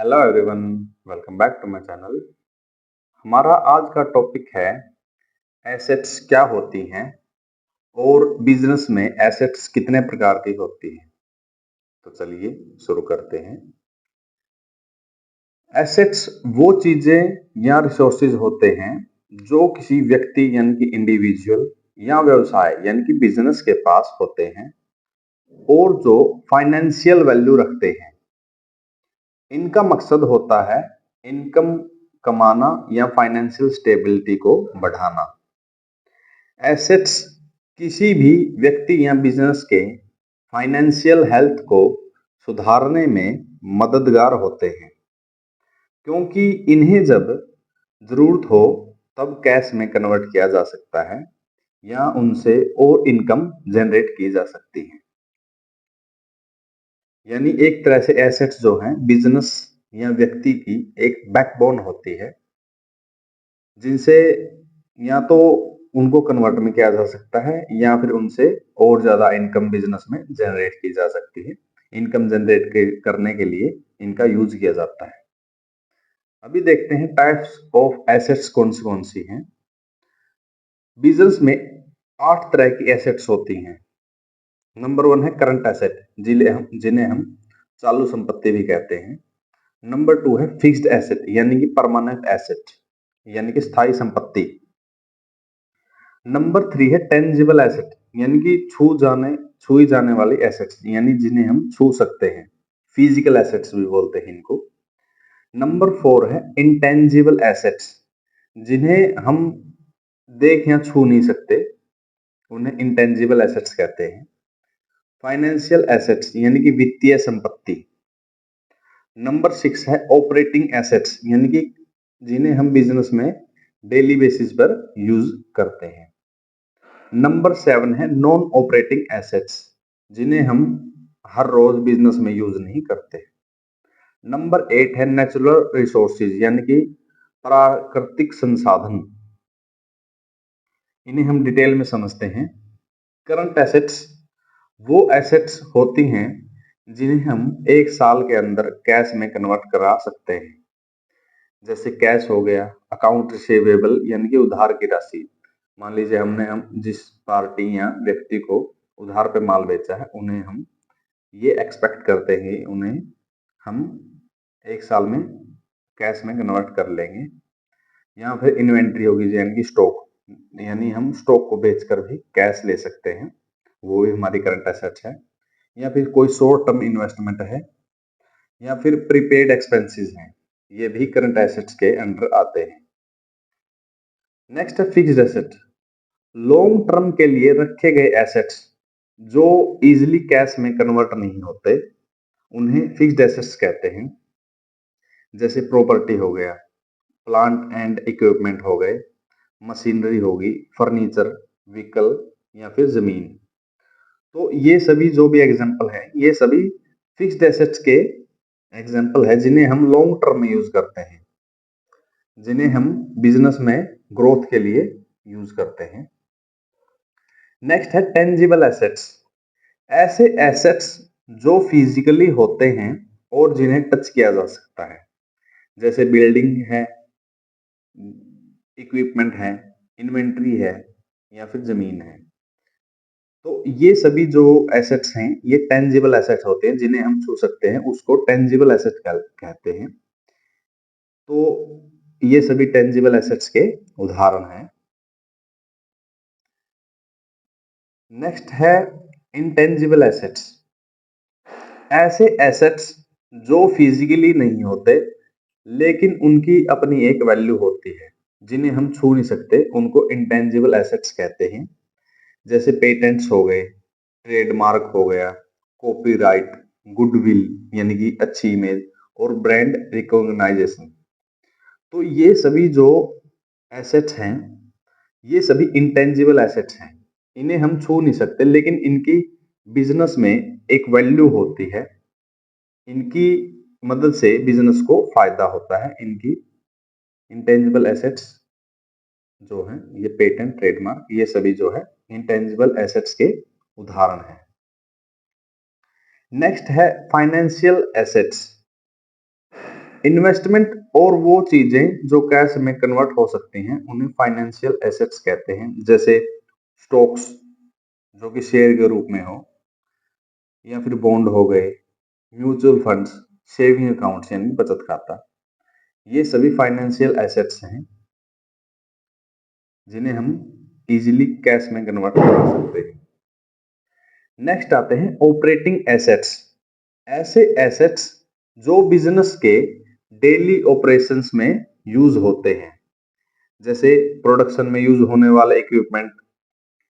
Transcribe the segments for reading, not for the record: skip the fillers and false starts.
Hello everyone, welcome back to my channel. हमारा आज का टॉपिक है एसेट्स क्या होती हैं और बिजनेस में एसेट्स कितने प्रकार की होती हैं। तो चलिए शुरू करते हैं। एसेट्स वो चीजें या रिसोर्सेज होते हैं जो किसी व्यक्ति यानी कि इंडिविजुअल या व्यवसाय यानी कि बिजनेस के पास होते हैं और जो फाइनेंशियल वैल्यू रखते हैं। इनका मकसद होता है इनकम कमाना या फाइनेंशियल स्टेबिलिटी को बढ़ाना। एसेट्स किसी भी व्यक्ति या बिजनेस के फाइनेंशियल हेल्थ को सुधारने में मददगार होते हैं, क्योंकि इन्हें जब जरूरत हो तब कैश में कन्वर्ट किया जा सकता है या उनसे और इनकम जनरेट की जा सकती है। यानी एक तरह से एसेट्स जो हैं बिजनेस या व्यक्ति की एक बैकबोन होती है, जिनसे या तो उनको कन्वर्ट में किया जा सकता है या फिर उनसे और ज्यादा इनकम बिजनेस में जनरेट की जा सकती है। इनकम जनरेट करने के लिए इनका यूज किया जाता है। अभी देखते हैं टाइप्स ऑफ एसेट्स कौन सी हैं। बिजनेस में 8 तरह की एसेट्स होती हैं। नंबर 1 है करंट एसेट, जिन्हें हम चालू संपत्ति भी कहते हैं। नंबर 2 है फिक्स्ड एसेट यानी कि परमानेंट एसेट यानी कि स्थायी संपत्ति। नंबर 3 है टेंजिबल एसेट यानी कि छुई जाने वाली एसेट्स यानी जिन्हें हम छू सकते हैं। फिजिकल एसेट्स भी बोलते हैं इनको। नंबर 4 है इंटेंजिबल एसेट्स, जिन्हें हम देख या छू नहीं सकते, उन्हें इंटेंजिबल एसेट्स कहते हैं। फाइनेंशियल एसेट्स यानी कि वित्तीय संपत्ति। नंबर 6 है ऑपरेटिंग एसेट्स यानी कि जिन्हें हम बिजनेस में डेली बेसिस पर यूज करते हैं। नंबर 7 है नॉन ऑपरेटिंग एसेट्स, जिन्हें हम हर रोज बिजनेस में यूज नहीं करते। नंबर 8 है नेचुरल रिसोर्सेज यानी कि प्राकृतिक संसाधन। इन्हें हम डिटेल में समझते हैं। करंट एसेट्स वो एसेट्स होती हैं जिन्हें हम एक साल के अंदर कैश में कन्वर्ट करा सकते हैं। जैसे कैश हो गया, अकाउंट रिसीवेबल यानी कि उधार की राशि। मान लीजिए हम जिस पार्टी या व्यक्ति को उधार पे माल बेचा है, उन्हें हम ये एक्सपेक्ट करते हैं उन्हें हम एक साल में कैश में कन्वर्ट कर लेंगे। या फिर इन्वेंट्री होगी यानी कि स्टॉक, यानी हम स्टॉक को बेचकर भी कैश ले सकते हैं, वो भी हमारी करंट एसेट है। या फिर कोई शॉर्ट टर्म इन्वेस्टमेंट है या फिर प्रीपेड एक्सपेंसेस हैं, ये भी करंट एसेट्स के अंडर आते हैं। नेक्स्ट है फिक्स्ड एसेट, लॉन्ग टर्म के लिए रखे गए एसेट्स जो इजीली कैश में कन्वर्ट नहीं होते, उन्हें फिक्स्ड एसेट्स कहते हैं। जैसे प्रॉपर्टी हो गया, प्लांट एंड इक्विपमेंट हो गए, मशीनरी होगी, फर्नीचर, व्हीकल या फिर जमीन। तो ये सभी जो भी एग्जांपल है, ये सभी फिक्स्ड एसेट्स के एग्जांपल है जिन्हें हम लॉन्ग टर्म में यूज करते हैं, जिन्हें हम बिजनेस में ग्रोथ के लिए यूज करते हैं। नेक्स्ट है टेंजिबल एसेट्स, ऐसे एसेट्स जो फिजिकली होते हैं और जिन्हें टच किया जा सकता है। जैसे बिल्डिंग है, इक्विपमेंट है, इन्वेंट्री है या फिर जमीन है। तो ये सभी जो एसेट्स हैं ये टेंजिबल एसेट्स होते हैं, जिन्हें हम छू सकते हैं, उसको टेंजिबल एसेट कहते हैं। तो ये सभी टेंजिबल एसेट्स के उदाहरण हैं। नेक्स्ट है इंटेंजिबल एसेट्स, ऐसे एसेट्स जो फिजिकली नहीं होते लेकिन उनकी अपनी एक वैल्यू होती है, जिन्हें हम छू नहीं सकते, उनको इंटेंजिबल एसेट्स कहते हैं। जैसे पेटेंट्स हो गए, ट्रेडमार्क हो गया, कॉपीराइट, गुडविल यानी कि अच्छी इमेज और ब्रांड रिकॉग्नाइजेशन। तो ये सभी जो एसेट्स हैं ये सभी इंटेंजिबल एसेट्स हैं। इन्हें हम छू नहीं सकते लेकिन इनकी बिजनेस में एक वैल्यू होती है, इनकी मदद से बिजनेस को फायदा होता है। इनकी इंटेंजिबल एसेट्स जो हैं, ये पेटेंट, ट्रेडमार्क, ये सभी जो है इंटेंजिबल एसेट्स के उदाहरण हैं। नेक्स्ट है फाइनेंशियल एसेट्स, इन्वेस्टमेंट और वो चीजें जो कैश में कन्वर्ट हो सकती हैं उन्हें फाइनेंशियल एसेट्स कहते हैं, जैसे स्टॉक्स जो कि शेयर के रूप में हो, या फिर बॉन्ड हो गए, म्यूचुअल फंड्स, सेविंग अकाउंट्स यानी बचत खाता। ये सभी फाइनेंशियल एसेट्स हैं जिन्हें हम इजीली कैश में कन्वर्ट करा सकते हैं। नेक्स्ट आते हैं ऑपरेटिंग एसेट्स। ऐसे एसेट्स जो बिजनेस के डेली ऑपरेशंस में यूज होते हैं, जैसे प्रोडक्शन में यूज होने वाले इक्विपमेंट,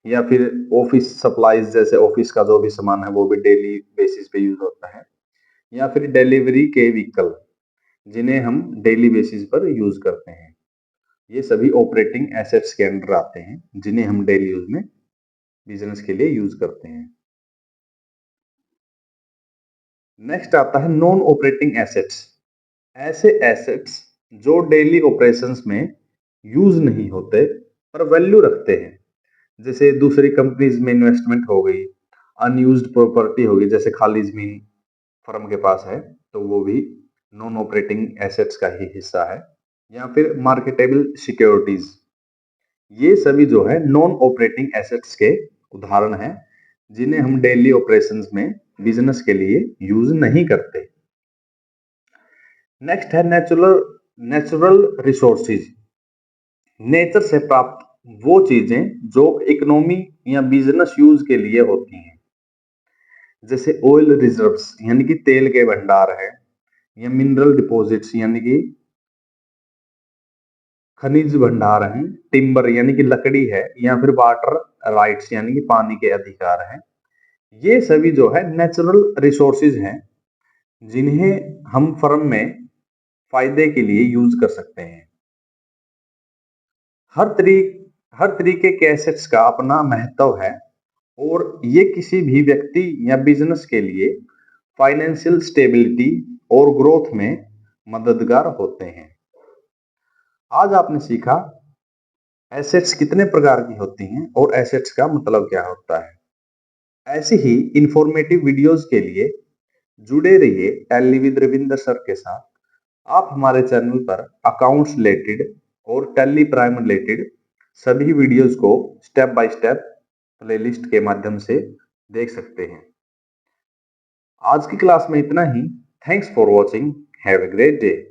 या फिर ऑफिस सप्लाईज, जैसे ऑफिस का जो भी सामान है वो भी डेली बेसिस पे यूज होता है, या फिर डिलीवरी के व्हीकल जिन्हें हम डेली बेसिस पर यूज करते हैं। ये सभी ऑपरेटिंग एसेट्स के अंडर आते हैं जिन्हें हम डेली यूज में बिजनेस के लिए यूज करते हैं। नेक्स्ट आता है नॉन ऑपरेटिंग एसेट्स। ऐसे एसेट्स जो डेली ऑपरेशंस में यूज नहीं होते पर वैल्यू रखते हैं, जैसे दूसरी कंपनीज में इन्वेस्टमेंट हो गई, अनयूज्ड प्रॉपर्टी होगी, जैसे खाली जमीन फर्म के पास है तो वो भी नॉन ऑपरेटिंग एसेट्स का ही हिस्सा है, या फिर मार्केटेबल सिक्योरिटीज। ये सभी जो है नॉन ऑपरेटिंग एसेट्स के उदाहरण हैं जिन्हें हम डेली ऑपरेशंस में बिजनेस के लिए यूज नहीं करते। नेक्स्ट है नेचुरल रिसोर्सेज। नेचर से प्राप्त वो चीजें जो इकोनॉमी या बिजनेस यूज के लिए होती हैं, जैसे ऑयल रिजर्व्स यानी कि तेल के भंडार है, या मिनरल डिपॉजिट्स यानी कि खनिज भंडार हैं, टिम्बर यानी कि लकड़ी है, या फिर वाटर राइट्स यानी कि पानी के अधिकार हैं। ये सभी जो है नेचुरल रिसोर्सेज हैं जिन्हें हम फर्म में फायदे के लिए यूज कर सकते हैं। हर तरीके के एसेट्स का अपना महत्व है और ये किसी भी व्यक्ति या बिजनेस के लिए फाइनेंशियल स्टेबिलिटी और ग्रोथ में मददगार होते हैं। आज आपने सीखा एसेट्स कितने प्रकार की होती हैं और एसेट्स का मतलब क्या होता है। ऐसी ही इंफॉर्मेटिव वीडियोस के लिए जुड़े रहिए टैली विद रविंदर सर के साथ। आप हमारे चैनल पर अकाउंट्स रिलेटेड और टैली प्राइम रिलेटेड सभी वीडियोस को स्टेप बाय स्टेप प्लेलिस्ट के माध्यम से देख सकते हैं। आज की क्लास में इतना ही। Thanks for watching. Have a great day.